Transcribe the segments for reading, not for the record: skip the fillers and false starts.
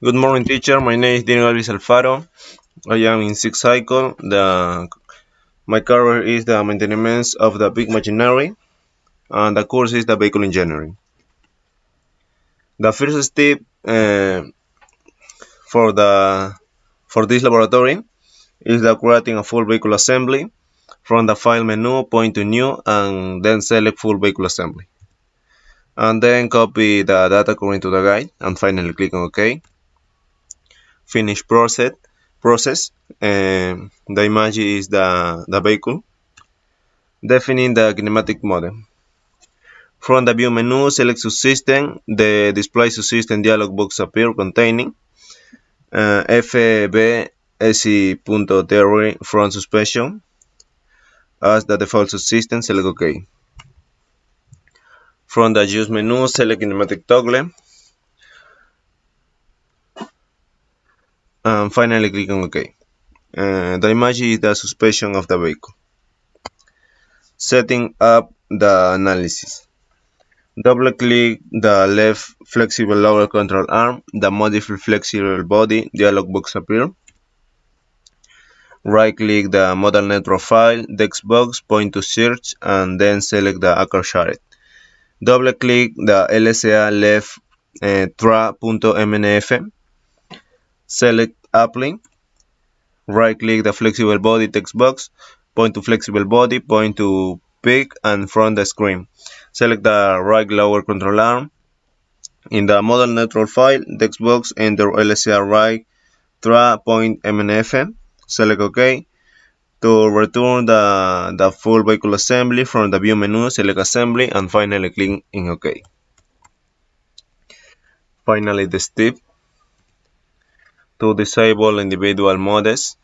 Good morning, teacher. My name is Dino Alvis Alfaro. I am in sixth cycle. My career is the maintenance of the big machinery, and the course is the vehicle engineering. The first step for the for this laboratory is the creating a full vehicle assembly. From the file menu, point to new, and then select full vehicle assembly. And then copy the data according to the guide, and finally click on OK. Finish process. The image is the vehicle. Defining the kinematic model. From the view menu, select subsystem. The display subsystem dialog box appears containing fbsi.theory from suspension as the default subsystem. Select OK. From the use menu, select kinematic toggle. And finally click on OK. The image is the suspension of the vehicle. Setting up the analysis. Double click the left flexible lower control arm, the modify flexible body dialog box appears. Right click the modal network file text box, point to search, and then select the anchor shared. Double click the LSA left tra.mnf. Select apply. Right click the flexible body text box, point to flexible body, point to pick, and from the screen. Select the right lower control arm. In the model network file text box, enter LSA right tra.mnf. Select OK. To return the full vehicle assembly, from the view menu, select assembly, and finally click in OK. Finally, the step to disable individual modes.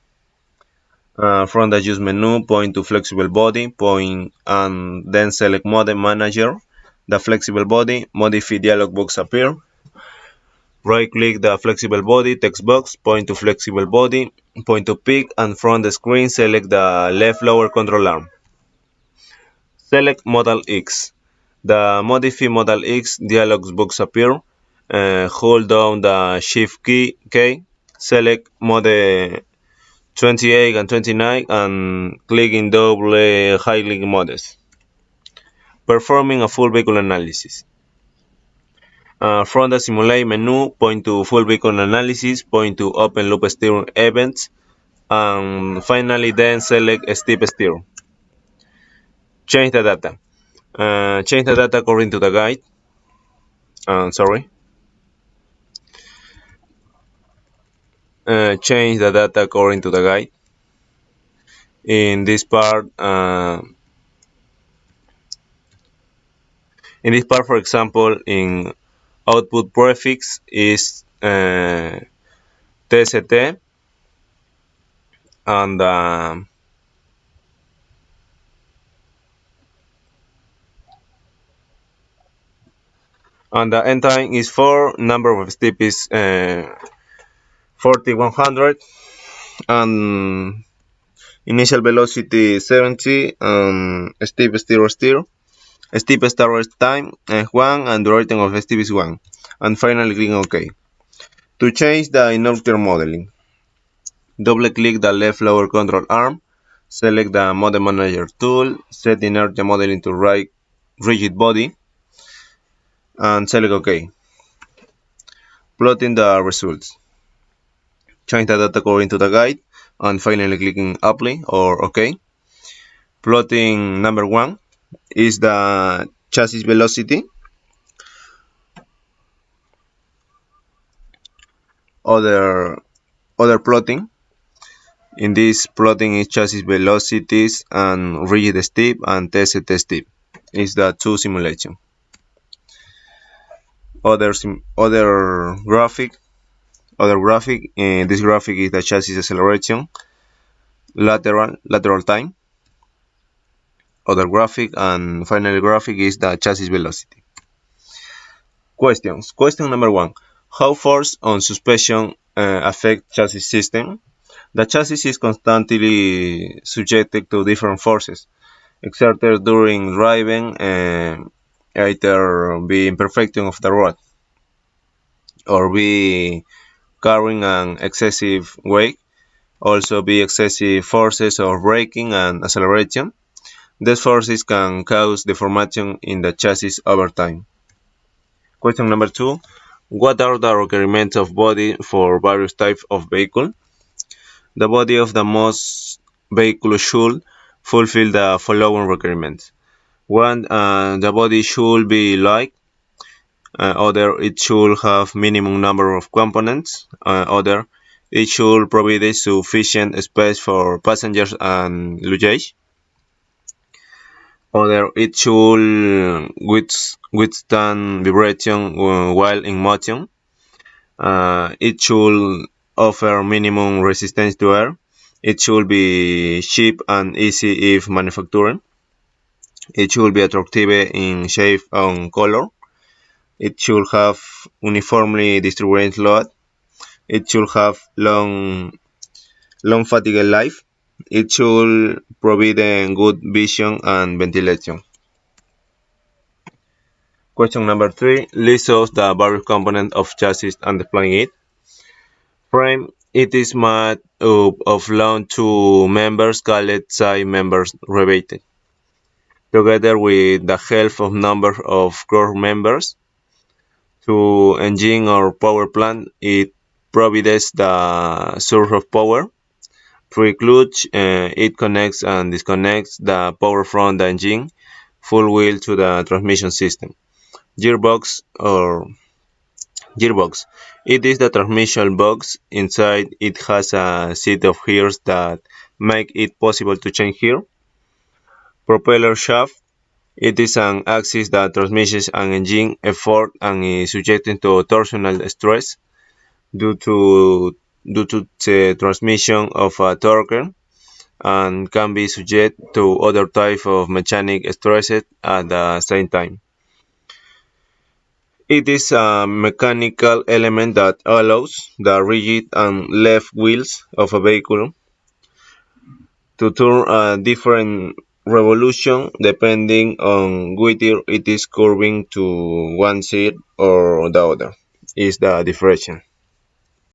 From the use menu, point to flexible body, point, and then select mode manager. The flexible body modify dialog box appear. Right click the flexible body text box, point to flexible body, point to pick, and from the screen select the left lower control arm. Select Modal X. The Modify Modal X dialog box appear. Hold down the Shift key, select Mode 28 and 29, and click in double highlight modes. Performing a full vehicle analysis. From the Simulate menu, point to Full Vehicle Analysis, point to Open Loop Steering Events, and finally then select Step Steer. Change the data. Change the data according to the guide. Change the data according to the guide. In this part, for example, in output prefix is TST, and the end time is 4, number of steps is 4100, and initial velocity 70, step steer. Step start time is 1, and the rating of step is 1. And finally click OK. To change the inertial modeling, double click the left lower control arm, select the Model Manager tool, set the inertia modeling to right rigid body, and select OK. Plotting the results. Change the data according to the guide, and finally clicking Apply or OK. Plotting number 1 is the chassis velocity. Other plotting. In this plotting is chassis velocities and rigid step and TST step. Is the two simulation. Other graphic. This graphic is the chassis acceleration, lateral time. Other graphic, and final graphic is the chassis velocity. Questions. Question number 1. How force on suspension affect chassis system? The chassis is constantly subjected to different forces exerted during driving, either be imperfection of the road or be carrying an excessive weight, also be excessive forces of braking and acceleration. These forces can cause deformation in the chassis over time. Question number 2. What are the requirements of body for various types of vehicle? The body of the most vehicle should fulfill the following requirements. 1. The body should be light. Other, it should have minimum number of components. Other, it should provide sufficient space for passengers and luggage. Other, it should withstand vibration while in motion. It should offer minimum resistance to air. It should be cheap and easy if manufactured. It should be attractive in shape and color. It should have uniformly distributed load. It should have long fatigue life. It should provide good vision and ventilation. Question number 3. List out the various components of chassis and explain it. Frame. It is made up of long two members called side members riveted, together with the help of number of cross members. To engine or power plant, it provides the source of power. Through clutch, it connects and disconnects the power from the engine, full wheel to the transmission system. Gearbox. It is the transmission box. Inside it has a set of gears that make it possible to change gear. Propeller shaft. It is an axis that transmits an engine effort and is subjected to torsional stress due to the transmission of a torque, and can be subject to other types of mechanic stresses at the same time. It is a mechanical element that allows the right and left wheels of a vehicle to turn a different revolution depending on whether it is curving to one side or the other. Is the differential.